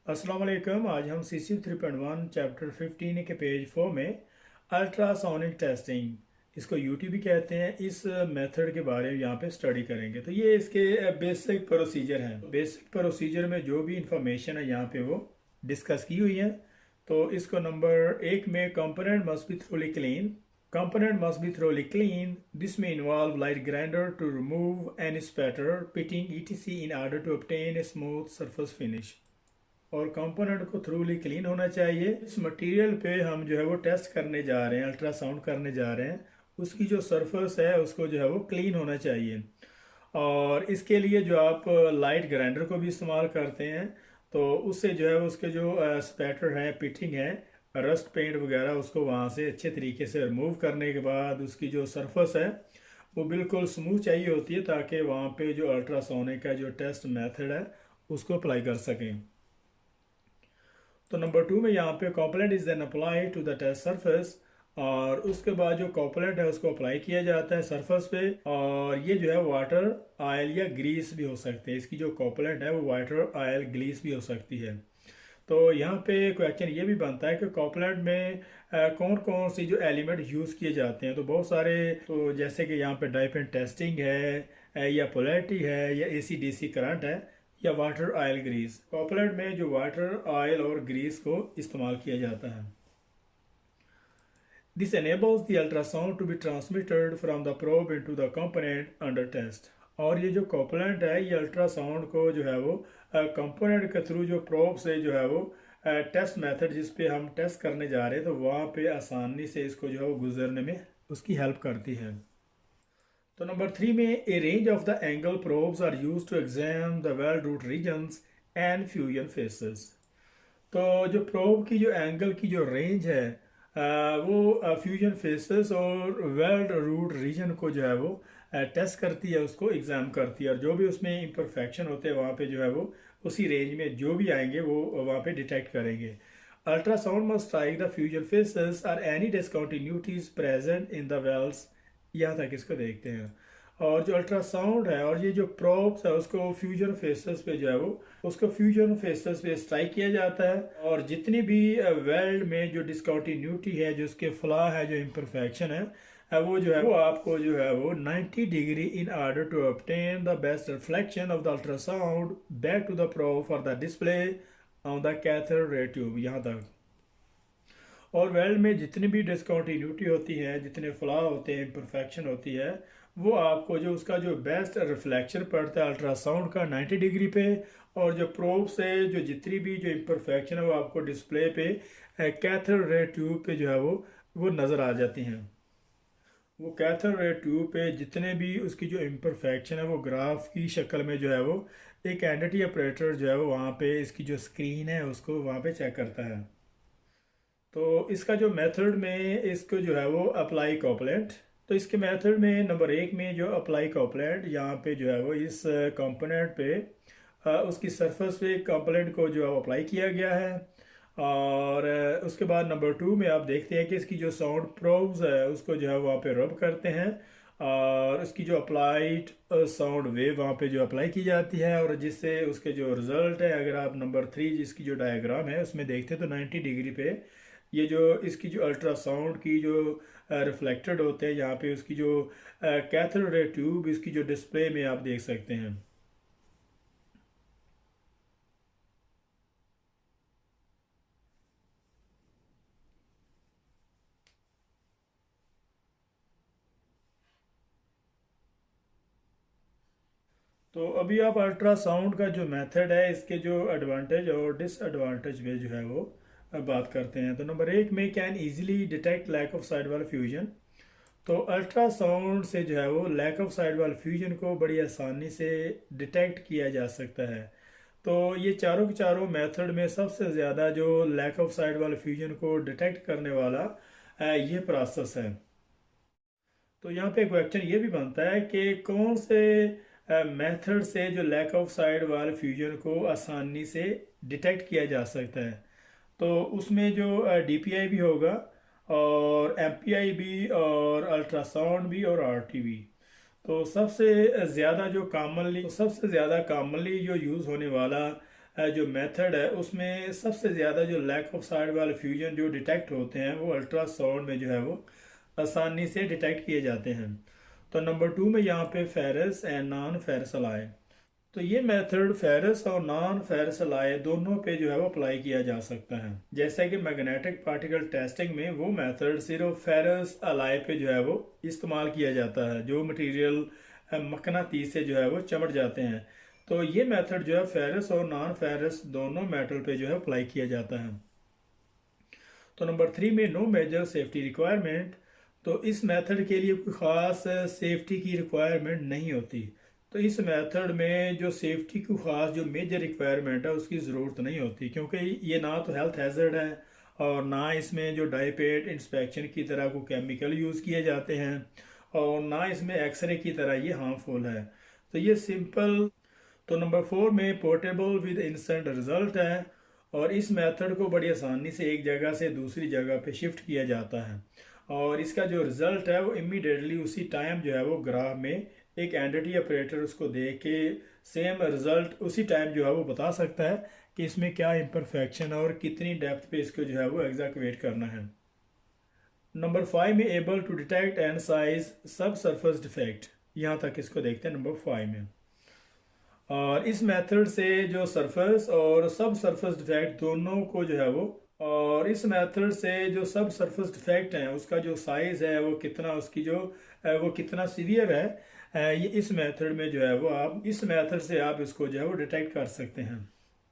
अस्सलाम वालेकुम। आज हम CC 3.1 चैप्टर 15 के पेज 4 में अल्ट्रासोनिक टेस्टिंग, इसको यूटी भी कहते हैं, इस मेथड के बारे में यहाँ पे स्टडी करेंगे। तो ये इसके बेसिक प्रोसीजर हैं। बेसिक प्रोसीजर में जो भी इंफॉर्मेशन है यहाँ पे वो डिस्कस की हुई है। तो इसको नंबर 1 में component must be thoroughly clean. Component must be thoroughly clean. This may involve light grinder to remove any spatter, pitting, etc. in order to obtain a smooth surface finish. और component को थ्रूली clean होना चाहिए। इस material पे हम जो है वो टेस्ट करने जा रहे हैं, अल्ट्रासाउंड करने जा रहे हैं, उसकी जो सरफेस है उसको जो है वो क्लीन होना चाहिए। और इसके लिए जो आप लाइट ग्राइंडर को भी इस्तेमाल करते हैं, तो उससे जो है उसके जो स्पैटर है, पिटिंग है, रस्ट पेंट वगैरह, उसको वहाँ से अच्छे तरीके से रिमूव करने के बाद उसकी जो सरफेस है वो बिल्कुल स्मूथ चाहिए होती है, ताकि वहाँ पे जो अल्ट्रासोनिक का जो टेस्ट मेथड है उसको अप्लाई कर सकें। तो नंबर 2 में यहाँ पे component is then apply to the test surface, और उसके बाद जो कॉम्पोनेंट है उसको अप्लाई किया जाता है सरफेस पे। और ये जो है वाटर, ऑयल या ग्रीस भी हो सकते हैं। इसकी जो कॉम्पोनेंट है वो वाटर, ऑयल, ग्रीस भी हो सकती है। तो यहाँ पे क्वेश्चन ये भी बनता है कि कॉम्पोनेंट में कौन कौन सी जो एलिमेंट यूज़ किए जाते हैं। तो बहुत सारे, तो जैसे कि यहाँ पे डाइपेंट टेस्टिंग है, या पोलैरिटी है, या AC/DC करंट है, या वाटर, ऑयल, ग्रीस। कॉम्पोनेंट में जो वाटर, ऑयल और ग्रीस को इस्तेमाल किया जाता है। This enables the ultrasound to be transmitted from the probe into the component under test। और ये जो कॉम्पोनेंट है ये अल्ट्रासाउंड को जो है वो कंपोनेंट के थ्रू जो प्रोब से जो है वो टेस्ट मेथड जिस पे हम टेस्ट करने जा रहे हैं, तो वहाँ पे आसानी से इसको जो है वो गुजरने में उसकी हेल्प करती है। तो नंबर 3 में a range of the angle probes are use to exam the weld root regions and fusion faces. तो जो प्रोब की जो एंगल की जो रेंज है, वो फ्यूजन फेसेस और वेल्ड रूट रीजन को जो है वो टेस्ट करती है, उसको एग्जाम करती है। और जो भी उसमें इम्परफेक्शन होते हैं वहाँ पे जो है वो उसी रेंज में जो भी आएंगे वो वहाँ पे डिटेक्ट करेंगे। Ultrasound must strike the fusion faces are any discontinuities present in the welds. यहाँ तक इसको देखते हैं। और जो अल्ट्रासाउंड है और ये जो प्रोब्स है उसको फ्यूजन फेसेस पे जो है वो उसको फ्यूजन फेसेस पे स्ट्राइक किया जाता है। और जितनी भी वेल्ड में जो डिसकंटिन्यूटी है, जो उसके फ्लॉ है, जो इम्परफेक्शन है, वो जो है वो आपको जो है वो 90 degree in order to obtain the best reflection of the ultrasound back to the probe for the display on the cathode ray tube. यहाँ तक। और वेल्ड में जितनी भी डिसकंटिन्यूटी होती है, जितने फ्लॉ होते हैं, इम्परफेक्शन होती है, वो आपको जो उसका जो बेस्ट रिफ्लेक्शन पड़ता है अल्ट्रासाउंड का 90 डिग्री पे। और जो प्रोब से जो जितनी भी जो इम्परफेक्शन है वो आपको डिस्प्ले पे कैथोड रे ट्यूब पे जो है वो नज़र आ जाती हैं। वो कैथोड रे ट्यूब पे जितने भी उसकी जो इम्परफेक्शन है वो ग्राफ की शक्ल में जो है वो एक एंटिटी ऑपरेटर जो है वो वहाँ पे इसकी जो स्क्रीन है उसको वहाँ पे चेक करता है। तो इसका जो मेथड में इसको जो है वो अप्लाई कॉपलेंट। तो इसके मेथड में नंबर 1 में जो अप्लाई कॉपलेंट, यहाँ पे जो है वो इस कंपोनेंट पे उसकी सरफेस पे कंपोनेंट को जो है अप्लाई किया गया है। और उसके बाद नंबर 2 में आप देखते हैं कि इसकी जो साउंड प्रोब्स है उसको जो है वहाँ पे रब करते हैं, और उसकी जो अप्लाइड साउंड वेव वहाँ पे जो अप्लाई की जाती है, और जिससे उसके जो रिजल्ट है, अगर आप नंबर 3 जिसकी जो डायग्राम है उसमें देखते हैं तो 90 डिग्री पे ये जो इसकी जो अल्ट्रासाउंड की जो रिफ्लेक्टेड होते हैं, यहाँ पे उसकी जो कैथोड रे ट्यूब इसकी जो डिस्प्ले में आप देख सकते हैं। तो अभी आप अल्ट्रासाउंड का जो मेथड है इसके जो एडवांटेज और डिसएडवांटेज में जो है वो बात करते हैं। तो नंबर 1 में can easily detect lack of side wall fusion. तो अल्ट्रासाउंड से जो है वो lack of side wall fusion को बड़ी आसानी से डिटेक्ट किया जा सकता है। तो ये चारों के चारों मेथड में सबसे ज़्यादा जो lack of side wall fusion को डिटेक्ट करने वाला ये प्रोसेस है। तो यहाँ पे क्वेश्चन ये भी बनता है कि कौन से मेथड से जो lack of side wall fusion को आसानी से डिटेक्ट किया जा सकता है। तो उसमें जो DPI भी होगा, और MPI भी, और अल्ट्रासाउंड भी, और RT भी। तो सबसे ज़्यादा जो कॉमनली जो यूज़ होने वाला जो मेथड है उसमें सबसे ज़्यादा जो लैक ऑफ साइड वाले फ्यूजन जो डिटेक्ट होते हैं वो अल्ट्रासाउंड में जो है वो आसानी से डिटेक्ट किए जाते हैं। तो नंबर 2 में यहाँ पे फेरस एंड नॉन फेरस अलाय। तो ये मेथड फेरस और नॉन फेरस अलाय दोनों पे जो है वो अप्लाई किया जा सकता है। जैसे कि मैग्नेटिक पार्टिकल टेस्टिंग में वो मेथड सिर्फ फेरस अलाय पे जो है वो इस्तेमाल किया जाता है, जो मटेरियल मकनातीस से जो है वो चमट जाते हैं। तो ये मेथड जो है फेरस और नॉन फेरस दोनों मेटल पे जो है अप्लाई किया जाता है। तो नंबर 3 में नो मेजर सेफ्टी रिक्वायरमेंट। तो इस मेथड के लिए कोई ख़ास सेफ्टी की रिक्वायरमेंट नहीं होती। तो इस मेथड में जो सेफ्टी की ख़ास जो मेजर रिक्वायरमेंट है उसकी ज़रूरत नहीं होती, क्योंकि ये ना तो हेल्थ हैज़र्ड है और ना इसमें जो डाइपेट इंस्पेक्शन की तरह को केमिकल यूज़ किए जाते हैं और ना इसमें एक्सरे की तरह ये हार्मफुल है। तो ये सिंपल। तो नंबर 4 में पोर्टेबल विद इंस्टेंट रिजल्ट है और इस मेथड को बड़ी आसानी से एक जगह से दूसरी जगह पे शिफ्ट किया जाता है और इसका जो रिज़ल्ट है वो इमीडिएटली उसी टाइम जो है वो ग्राफ में एक एंटिटी ऑपरेटर उसको देख के सेम रिज़ल्ट उसी टाइम जो है वो बता सकता है कि इसमें क्या इम्परफेक्शन और कितनी डेप्थ पे इसको जो है वो एग्जैक्युएट करना है। नंबर 5 में able to detect and size sub surface defect. यहाँ तक इसको देखते हैं नंबर 5 में। और इस मेथड से जो सरफेस और सब सरफेस डिफेक्ट दोनों को जो है वो और इस मेथड से जो सब सरफेस डिफेक्ट है उसका जो साइज़ है वो कितना उसकी जो वो कितना सीवियर है, ये इस मेथड में जो है वो आप इस मेथड से आप इसको जो है वो डिटेक्ट कर सकते हैं।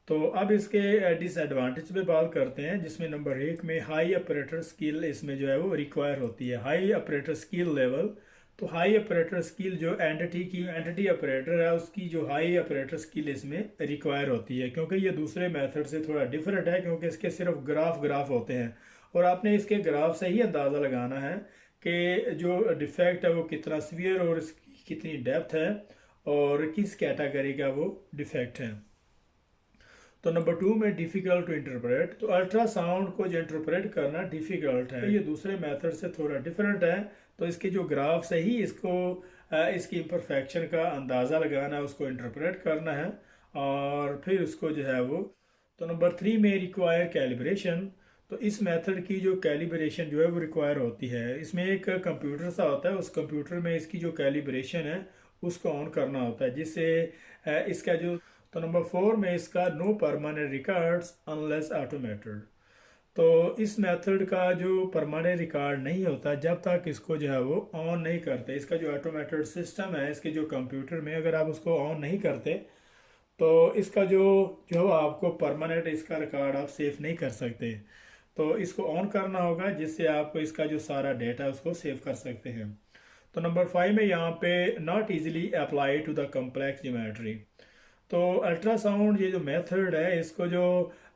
तो अब इसके डिसएडवांटेज पे बात करते हैं, जिसमें नंबर 1 में हाई ऑपरेटर स्किल इसमें जो है वो रिक्वायर होती है, हाई ऑपरेटर स्किल लेवल। तो हाई ऑपरेटर स्किल जो एंटिटी ऑपरेटर है उसकी जो हाई ऑपरेटर स्किल इसमें रिक्वायर होती है, क्योंकि ये दूसरे मेथड से थोड़ा डिफरेंट है, क्योंकि इसके सिर्फ ग्राफ होते हैं और आपने इसके ग्राफ से ही अंदाज़ा लगाना है कि जो डिफेक्ट है वो कितना सीवियर और इसकी कितनी डेप्थ है और किस कैटेगरी का वो डिफेक्ट है। तो नंबर 2 में डिफ़िकल्ट टू इंटरप्रेट। तो अल्ट्रासाउंड को जो इंटरप्रेट करना डिफ़िकल्ट है, ये दूसरे मेथड से थोड़ा डिफरेंट है। तो इसके जो ग्राफ से ही इसको इसकी इम्परफेक्शन का अंदाज़ा लगाना है, उसको इंटरप्रेट करना है और फिर उसको जो है वो। तो नंबर 3 में रिक्वायर कैलिब्रेशन। तो इस मेथड की जो कैलिब्रेशन जो है वो रिक्वायर होती है। इसमें एक कंप्यूटर सा होता है, उस कंप्यूटर में इसकी जो कैलिब्रेशन है उसको ऑन करना होता है, जिससे इसका जो। तो नंबर 4 में इसका no permanent records unless automated. तो इस मेथड का जो परमानेंट रिकॉर्ड नहीं होता जब तक इसको जो है वो ऑन नहीं करते। इसका जो ऑटोमेटेड सिस्टम है इसके जो कंप्यूटर में अगर आप उसको ऑन नहीं करते तो इसका जो जो आपको परमानेंट इसका रिकॉर्ड आप सेव नहीं कर सकते। तो इसको ऑन करना होगा जिससे आपको इसका जो सारा डेटा है उसको सेव कर सकते हैं। तो नंबर 5 में यहाँ पे not easily apply to the complex geometry. तो अल्ट्रासाउंड ये जो मेथड है इसको जो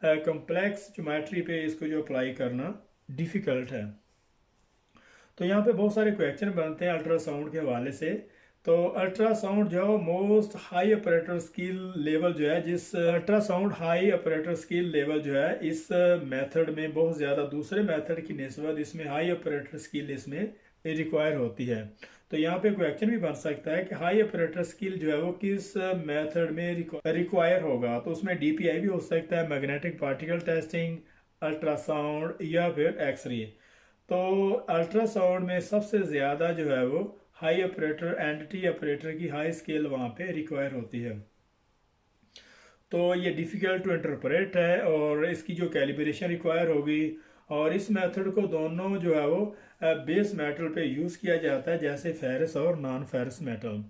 कम्प्लेक्स ज्योमेट्री पे इसको जो अप्लाई करना डिफ़िकल्ट है। तो यहाँ पे बहुत सारे क्वेश्चन बनते हैं अल्ट्रासाउंड के हवाले से। तो अल्ट्रासाउंड जो most high operator skill level जो है, जिस ultrasound high operator skill level जो है इस मेथड में बहुत ज़्यादा दूसरे मेथड की निस्बत इसमें हाई ऑपरेटर स्किल इसमें रिक्वायर होती है। तो यहाँ पे क्वेश्चन भी बन सकता है कि हाई ऑपरेटर स्किल जो है वो किस मेथड में रिक्वायर होगा। तो उसमें डीपीआई भी हो सकता है, मैग्नेटिक पार्टिकल टेस्टिंग, अल्ट्रासाउंड या फिर एक्सरे। तो अल्ट्रासाउंड में सबसे ज़्यादा जो है वो हाई ऑपरेटर एंटिटी ऑपरेटर की हाई स्केल वहाँ पे रिक्वायर होती है। तो ये डिफ़िकल्ट टू इंटरप्रेट है और इसकी जो कैलिब्रेशन रिक्वायर होगी। और इस मेथड को दोनों जो है वो बेस मेटल पे यूज़ किया जाता है, जैसे फेरस और नॉन फेरस मेटल।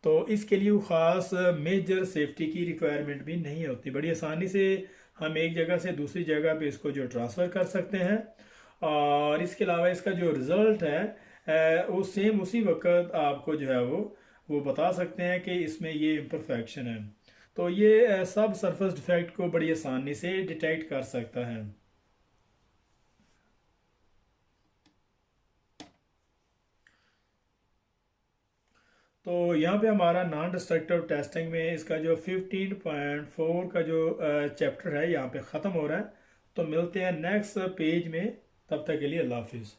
तो इसके लिए ख़ास मेजर सेफ्टी की रिक्वायरमेंट भी नहीं होती, बड़ी आसानी से हम एक जगह से दूसरी जगह पे इसको जो ट्रांसफ़र कर सकते हैं। और इसके अलावा इसका जो रिज़ल्ट है वो सेम उसी वक्त आपको जो है वो बता सकते हैं कि इसमें ये इम्परफेक्शन है। तो ये सब सरफेस डिफेक्ट को बड़ी आसानी से डिटेक्ट कर सकता है। तो यहाँ पे हमारा नॉन डिस्ट्रक्टिव टेस्टिंग में इसका जो 15.4 का जो चैप्टर है यहाँ पे ख़त्म हो रहा है। तो मिलते हैं नेक्स्ट पेज में, तब तक के लिए अल्लाह हाफिज़।